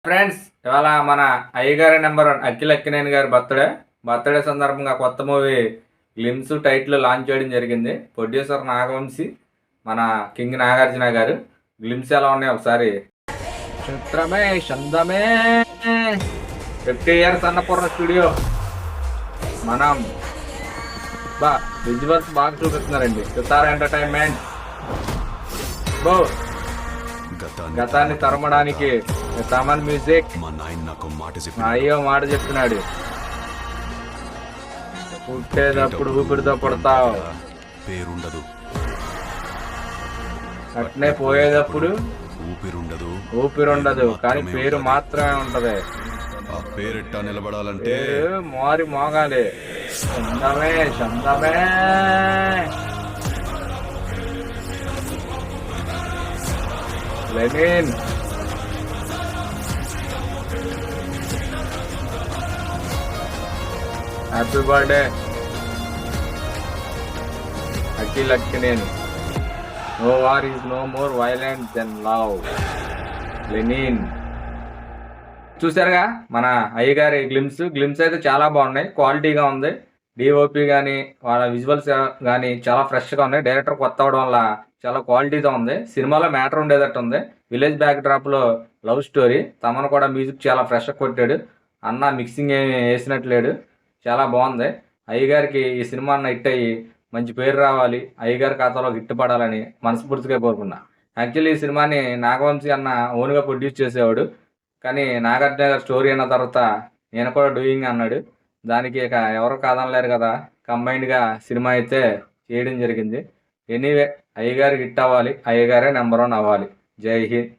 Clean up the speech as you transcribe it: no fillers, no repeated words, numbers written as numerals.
Friends, ఇవాళ మన అయ్యగారి నెంబర్ 1 అఖిల్ అక్కినేని గారి బర్త్డే సందర్భంగా కొత్త మూవీ గ్లిమ్స్ టైటిల్ లాంచ్ చేయడం జరిగింది. ప్రొడ్యూసర్ నాగవంశీ, మన కింగ్ నాగార్జున గారు. గ్లిమ్స్ ఎలా ఉన్నాయి ఒకసారి. చిత్రమే చందమే 50 years అన్నపూర్ణ స్టూడియో. మనం విజువల్స్ బాగా చూపిస్తున్నారండి. సితారా ఎంటర్టైన్మెంట్. గతాన్ని తరమడానికి తమన్ మ్యూజిక్. అయ్యో మాట చెప్తున్నాడు. పుట్టేటప్పుడు ఊపిరితో పుడతావు, పేరుండదు. అట్నే పోయేటప్పుడు ఊపిరుండదు, కానీ పేరు మాత్రమే ఉంటది. ఆ పేరెట్టా నిలబడాలంటే మారి మోగాలి. చందమే చందమే. Lenin. Happy birthday Akhil Akkineni. No war is no more violent than love. Lenin. చూసారుగా మన అయ్యగారి గ్లిమ్స్ అయితే చాలా బాగున్నాయి, క్వాలిటీగా ఉంది. డిఓపి కానీ వాళ్ళ విజువల్స్ కానీ చాలా ఫ్రెష్గా ఉన్నాయి. డైరెక్టర్ కొత్త అవడం వల్ల చాలా క్వాలిటీతో ఉంది. సినిమాలో మ్యాటర్ ఉండేటట్టు ఉంది. విలేజ్ బ్యాక్ డ్రాప్లో లవ్ స్టోరీ. తమను కూడా మ్యూజిక్ చాలా ఫ్రెష్గా కొట్టాడు. అన్న మిక్సింగ్ ఏమి వేసినట్లేడు. చాలా బాగుంది. అయ్యగారికి ఈ సినిమా అన్న హిట్ అయ్యి మంచి పేరు రావాలి, అయ్యగారి ఖాతాలో హిట్ పడాలని మనస్ఫూర్తిగా కోరుకున్నా. యాక్చువల్లీ ఈ సినిమాని నాగవంశీ అన్న ఓన్గా ప్రొడ్యూస్ చేసేవాడు, కానీ నాగార్జున గారు స్టోరీ అన్న తర్వాత నేను కూడా డూయింగ్ అన్నాడు. దానికి ఇక ఎవరు కాదనలేరు కదా, కంబైన్డ్గా సినిమా అయితే చేయడం జరిగింది. ఎనీవే, అయ్యగారికి హిట్ అవ్వాలి, అయ్యగారే నెంబర్ 1 అవ్వాలి. జై హింద్.